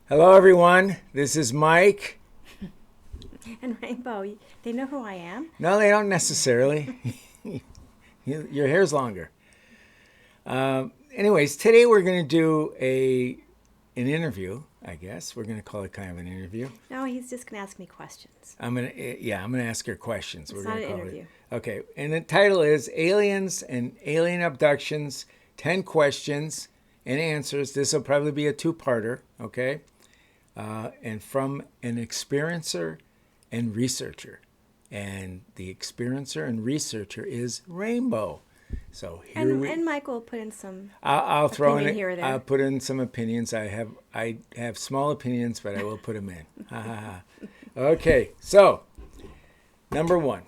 Hello, everyone. This is Mike. And Rainbow, they know who I am. No, they don't necessarily. Your hair's longer. Anyways, today we're going to do an interview. I guess we're going to call it kind of an interview. No, he's just going to ask me questions. I'm gonna ask her questions. It's We're not going an to call interview. it. Okay, and the title is Aliens and Alien Abductions: 10 Questions and Answers. This will probably be a two-parter. Okay, and from an experiencer and researcher. And the experiencer and researcher is Rainbow. So here And Michael put in some I'll throw in opinion it. here or I'll there. put in some opinions. I have small opinions, but I will put them in. Okay, so number one,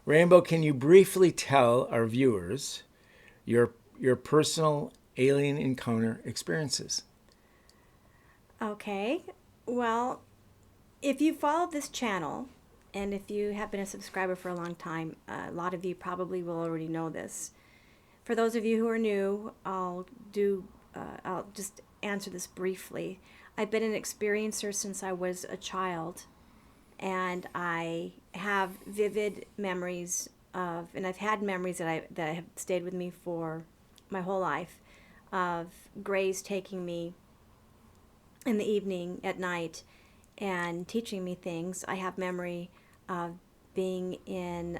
Rainbow, can you briefly tell our viewers your personal alien encounter experiences? Okay. Well, if you follow this channel, and if you have been a subscriber for a long time, a lot of you probably will already know this. For those of you who are new, I'll just answer this briefly. I've been an experiencer since I was a child, and I have vivid memories of, and I've had memories that have stayed with me for my whole life, of Grays taking me in the evening at night and teaching me things. I have memory of being in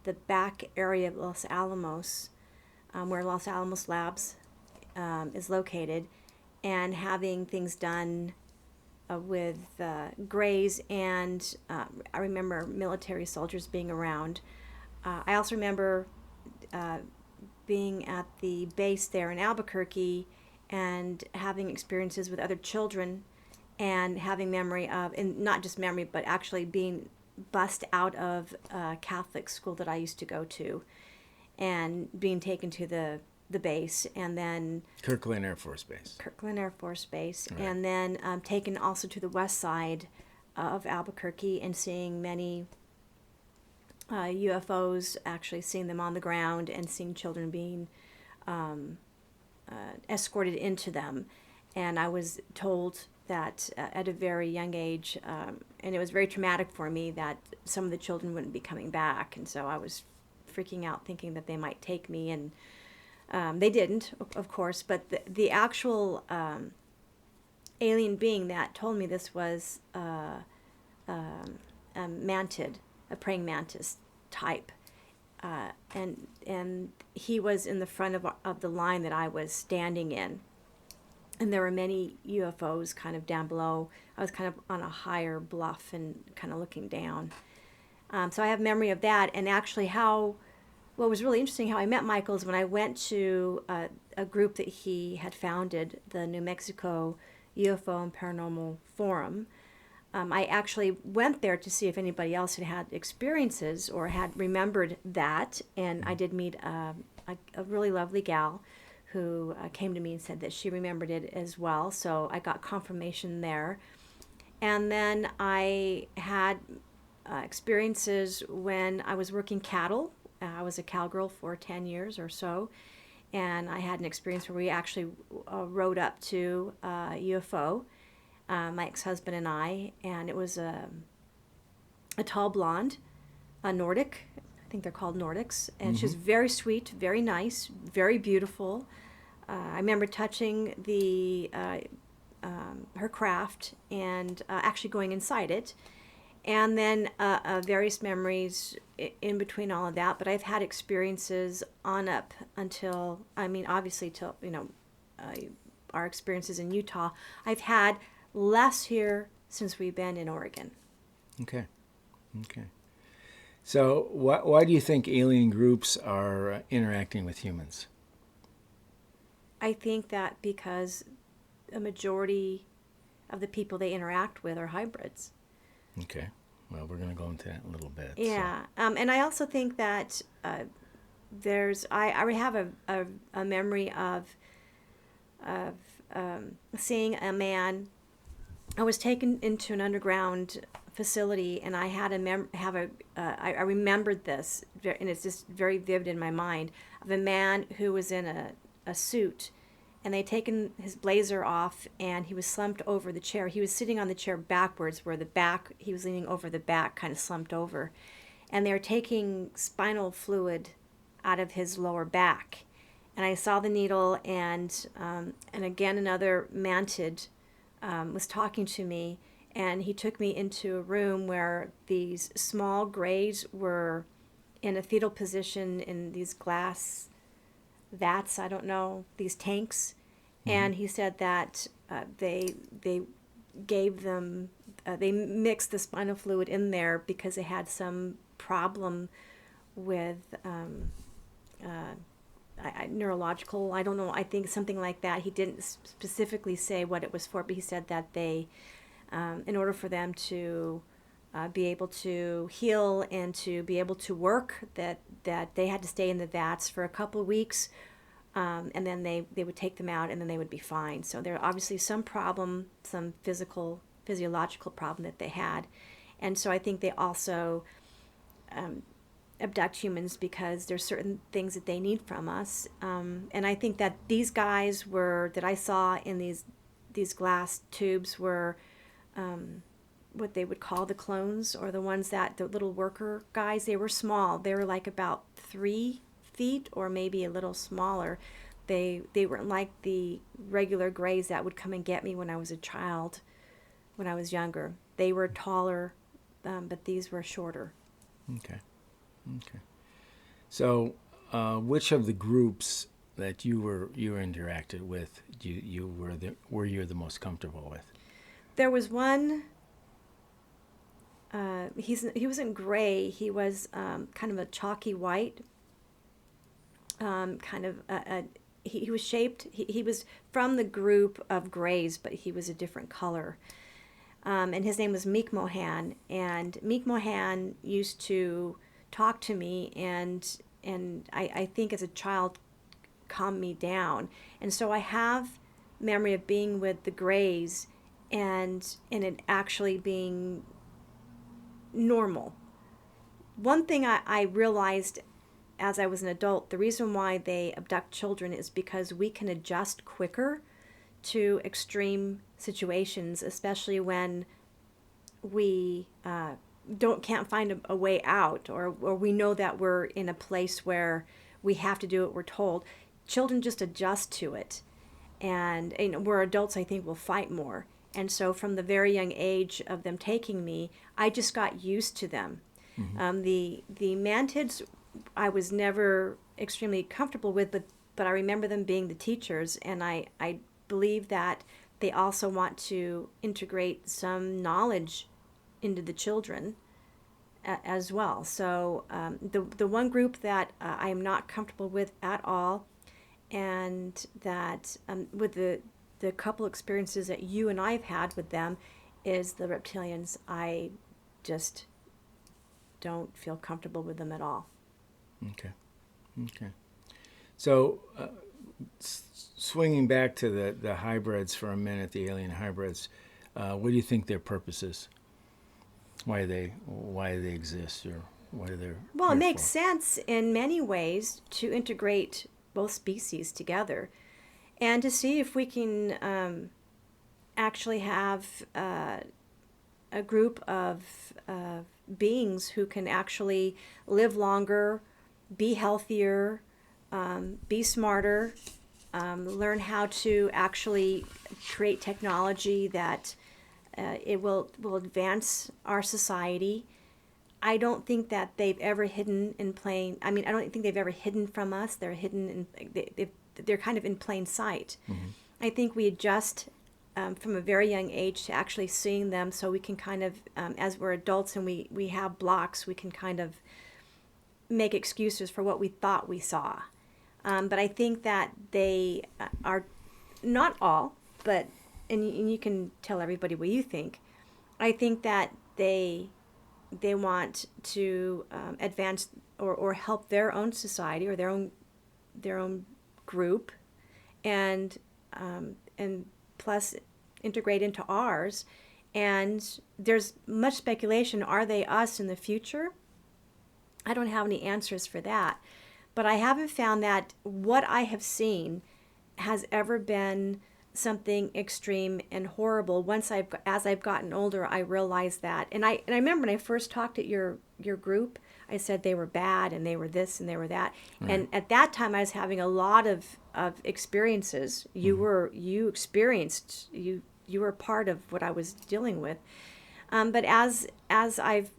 the back area of Los Alamos, where Los Alamos Labs is located, and having things done with Grays, and I remember military soldiers being around. I also remember uh, being at the base there in Albuquerque and having experiences with other children and having memory of, and not just memory, but actually being bussed out of a Catholic school that I used to go to and being taken to the base, and then Kirkland Air Force Base. Kirkland Air Force Base, Right. and then taken also to the west side of Albuquerque and seeing many UFOs, actually seeing them on the ground and seeing children being escorted into them. And I was told that at a very young age, and it was very traumatic for me, that some of the children wouldn't be coming back. And so I was freaking out thinking that they might take me, and they didn't, of course, but the actual alien being that told me this was a mantid, a praying mantis type. And he was in the front of the line that I was standing in. And there were many UFOs kind of down below. I was kind of on a higher bluff and kind of looking down. So I have memory of that. And actually what was really interesting, how I met Michael, is when I went to a group that he had founded, the New Mexico UFO and Paranormal Forum. I actually went there to see if anybody else had had experiences or had remembered that, and I did meet a really lovely gal who came to me and said that she remembered it as well, so I got confirmation there. And then I had experiences when I was working cattle. I was a cowgirl for 10 years or so, and I had an experience where we actually rode up to a UFO, my ex-husband and I, and it was a tall blonde, a Nordic. I think they're called Nordics, and she was very sweet, very nice, very beautiful. I remember touching her craft and actually going inside it, and then various memories in between all of that. But I've had experiences on up until, I mean, obviously till our experiences in Utah. I've had less here since we've been in Oregon. Okay. Okay. So, why do you think alien groups are interacting with humans? I think that because a majority of the people they interact with are hybrids. Okay. Well, we're going to go into that in a little bit. Yeah, and I also think that I have a memory of seeing a man. I was taken into an underground facility, and I had I remembered this, and it's just very vivid in my mind, of a man who was in a suit, and they'd taken his blazer off, and he was slumped over the chair. He was sitting on the chair backwards, where the back, he was leaning over the back, kind of slumped over. And they were taking spinal fluid out of his lower back. And I saw the needle, and again, another mantid was talking to me, and he took me into a room where these small grays were in a fetal position in these glass vats, I don't know, these tanks. And he said that they gave them, they mixed the spinal fluid in there because they had some problem with neurological, I don't know, I think something like that. He didn't specifically say what it was for, but he said that they, in order for them to be able to heal and to be able to work, that they had to stay in the vats for a couple of weeks, and then they would take them out, and then they would be fine. So there obviously some problem, some physiological problem that they had. And so I think they also abduct humans because there's certain things that they need from us. And I think that these guys that I saw in these glass tubes were what they would call the clones, or the ones the little worker guys. They were small. They were like about 3 feet or maybe a little smaller. They weren't like the regular grays that would come and get me when I was a child, when I was younger. They were taller, but these were shorter. Okay. So, which of the groups that you interacted with were you the most comfortable with? There was one. He wasn't gray. He was kind of a chalky white. He was shaped. He was from the group of grays, but he was a different color. And his name was Meek Mohan. And Meek Mohan used to talk to me, and I think as a child calmed me down. And so I have memory of being with the grays and it actually being normal. One thing I realized as I was an adult, the reason why they abduct children is because we can adjust quicker to extreme situations, especially when we can't find a way out, or we know that we're in a place where we have to do what we're told. Children just adjust to it, and where adults, I think, will fight more. And so from the very young age of them taking me, I just got used to them. Mm-hmm. The mantids I was never extremely comfortable with, but I remember them being the teachers, and I believe that they also want to integrate some knowledge into the children as well. So the one group that I am not comfortable with at all, and that with the couple experiences that you and I have had with them, is the reptilians. I just don't feel comfortable with them at all. Okay. So swinging back to the hybrids for a minute, the alien hybrids, what do you think their purpose is? Why they exist, or what are they? Well, it makes sense in many ways to integrate both species together, and to see if we can actually have a group of beings who can actually live longer, be healthier, be smarter, learn how to actually create technology that it will advance our society. I don't think that they've ever hidden in plain. I don't think they've ever hidden from us. They're hidden they're kind of in plain sight. Mm-hmm. I think we adjust from a very young age to actually seeing them, so we can kind of, as we're adults and we have blocks, we can kind of make excuses for what we thought we saw. But I think that they are, not all, but, and you can tell everybody what you think, I think that they want to advance or help their own society or their own group, and plus integrate into ours. And there's much speculation, are they us in the future? I don't have any answers for that, but I haven't found that what I have seen has ever been something extreme and horrible. As I've gotten older, I realized that. And I remember when I first talked at your group, I said they were bad and they were this and they were that. Right. And at that time, I was having a lot of experiences. You experienced, you were part of what I was dealing with. But as I've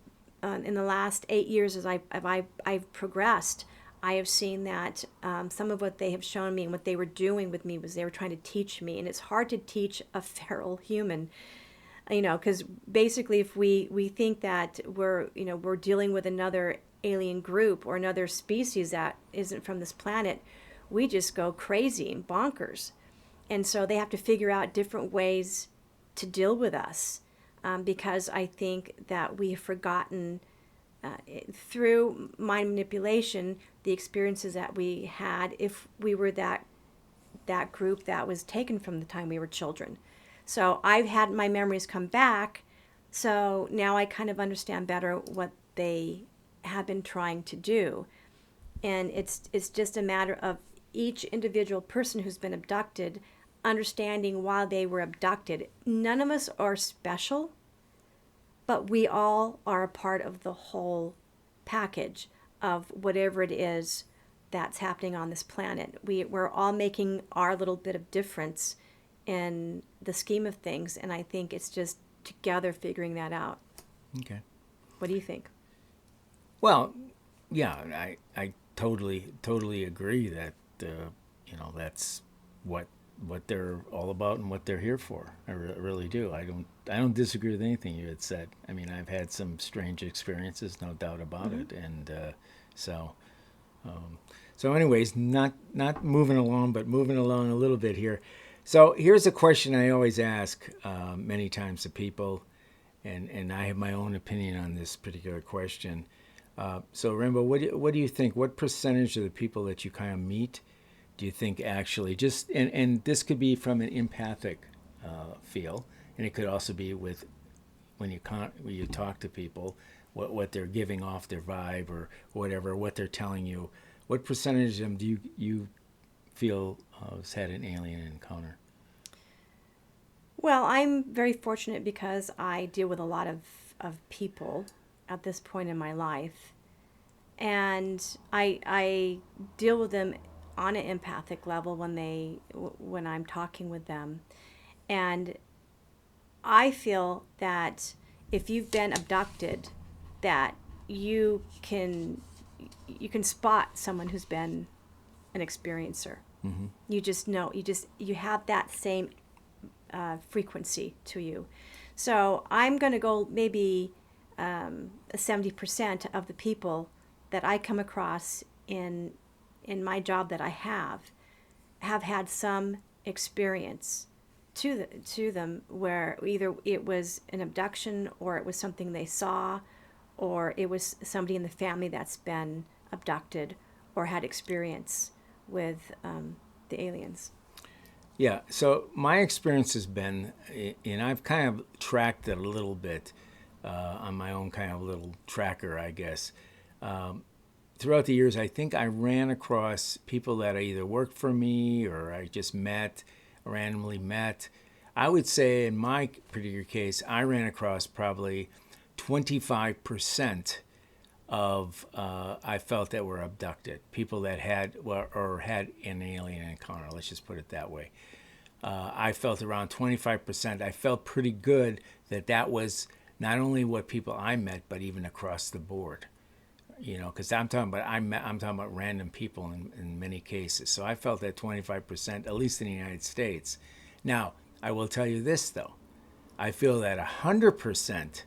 in the last 8 years, as I've progressed, I have seen that some of what they have shown me and what they were doing with me was they were trying to teach me, and it's hard to teach a feral human, because basically, if we think that we're dealing with another alien group or another species that isn't from this planet, we just go crazy and bonkers, and so they have to figure out different ways to deal with us, because I think that we have forgotten. Through mind manipulation, the experiences that we had if we were that group that was taken from the time we were children. So I've had my memories come back, so now I kind of understand better what they have been trying to do. And it's just a matter of each individual person who's been abducted understanding why they were abducted. None of us are special, but we all are a part of the whole package of whatever it is that's happening on this planet. We're all making our little bit of difference in the scheme of things, and I think it's just together figuring that out. Okay. What do you think? Well, yeah, I totally agree that that's what they're all about and what they're here for. I really do. I don't disagree with anything you had said. I mean, I've had some strange experiences, no doubt about it, and so anyways, not moving along, but moving along a little bit here. So here's a question I always ask many times to people, and I have my own opinion on this particular question. So Rainbow, what do you think? What percentage of the people that you kind of meet do you think actually just, and this could be from an empathic feel, and it could also be with when you talk to people, what they're giving off, their vibe or whatever, what they're telling you. What percentage of them do you feel has had an alien encounter? Well, I'm very fortunate because I deal with a lot of people at this point in my life, and I deal with them on an empathic level when I'm talking with them. And I feel that if you've been abducted, that you can spot someone who's been an experiencer. Mm-hmm. You just know, you have that same frequency to you. So I'm going to go maybe 70% of the people that I come across in my job that I have had some experience to them where either it was an abduction or it was something they saw, or it was somebody in the family that's been abducted or had experience with the aliens. Yeah, so my experience has been, and I've kind of tracked it a little bit on my own kind of little tracker, I guess. Throughout the years, I think I ran across people that I either worked for me or I just randomly met. I would say in my particular case, I ran across probably 25% of I felt that were abducted, people that had an alien encounter. Let's just put it that way. I felt around 25%. I felt pretty good that was not only what people I met, but even across the board. Because I'm talking about random people in many cases. So I felt that 25%, at least in the United States. Now, I will tell you this though, I feel that 100%.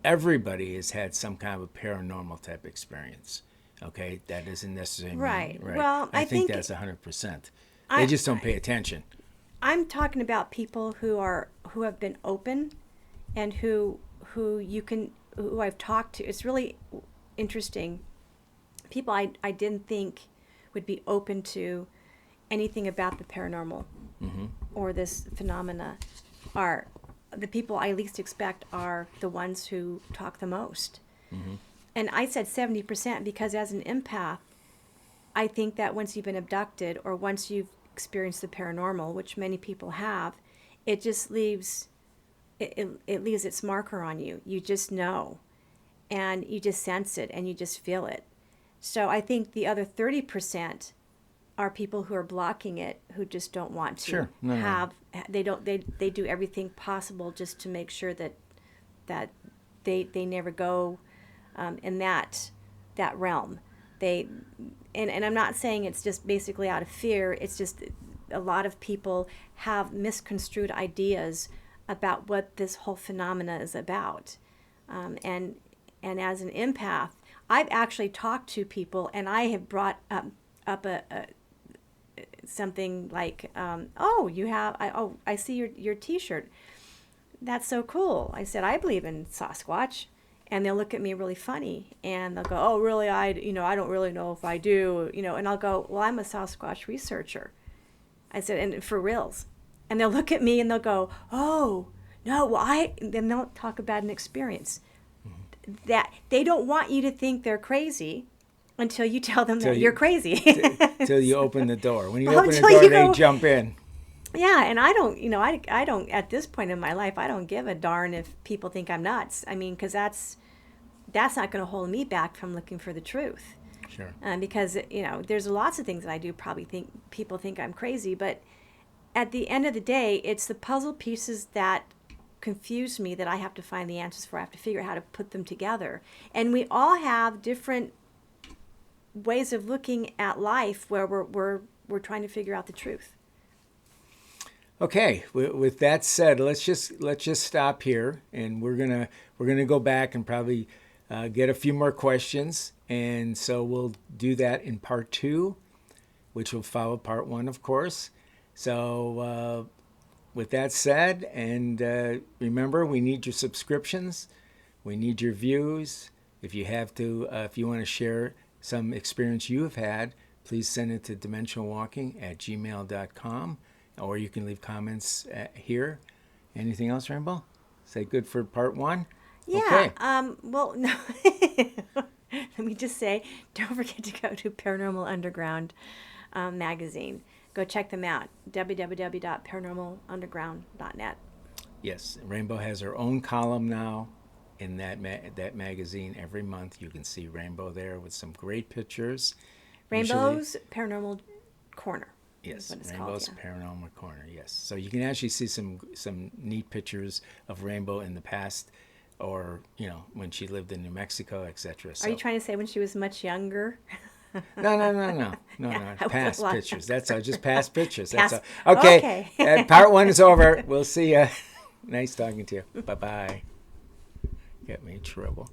Everybody has had some kind of a paranormal type experive. Okay, that doesn't necessarily mean Right. right. Well, I think that's 100%. They just don't pay attention. I'm talking about people who have been open, and who I've talked to. It's really interesting. People I didn't think would be open to anything about the paranormal or this phenomena are the people I least expect are the ones who talk the most. Mm-hmm. And I said 70% because as an empath, I think that once you've been abducted or once you've experienced the paranormal, which many people have, it just leaves it leaves its marker on you. You just know, and you just sense it, and you just feel it. So I think the other 30% are people who are blocking it, who just don't want to Sure. No. They don't. They do everything possible just to make sure that they never go in that realm. And I'm not saying it's just basically out of fear. It's just a lot of people have misconstrued ideas about what this whole phenomena is about. And as an empath, I've actually talked to people, and I have brought up a something like, I see your T-shirt. That's so cool. I said, I believe in Sasquatch. And they'll look at me really funny, and they'll go, oh, really? I don't really know if I do, and I'll go, well, I'm a Sasquatch researcher. I said, and for reals. And they'll look at me and they'll go, oh, no, well, then they'll talk about an experience. That they don't want you to think they're crazy until you tell them that you're crazy. Till you open the door. When you open the door, they jump in. Yeah, and I don't, I don't, at this point in my life, I don't give a darn if people think I'm nuts. I mean, because that's not going to hold me back from looking for the truth. Sure. Because, there's lots of things that I do probably think people think I'm crazy, but at the end of the day, it's the puzzle pieces that confuse me that I have to find the answers for. I have to figure out how to put them together. And we all have different ways of looking at life where we're trying to figure out the truth. Okay, with that said, let's just stop here, and we're gonna go back and probably get a few more questions, and so we'll do that in part 2, which will follow part 1, of course. So with that said, and remember, we need your subscriptions, we need your views. If you want to share some experience you have had, please send it to dimensionalwalking@gmail.com. Or you can leave comments here. Anything else, Rainbow? Say good for part 1? Yeah. Okay. Well, no. Let me just say, don't forget to go to Paranormal Underground magazine. Go check them out. www.paranormalunderground.net. Yes. Rainbow has her own column now in that magazine every month. You can see Rainbow there with some great pictures. Rainbow's Paranormal Corner. Yes, Rainbow's Paranormal Corner, yes. So you can actually see some neat pictures of Rainbow in the past, or, when she lived in New Mexico, etc. So, are you trying to say when she was much younger? No. Past pictures. That's all, just past pictures. That's all. Okay. Part 1 is over. We'll see you. Nice talking to you. Bye-bye. Get me in trouble.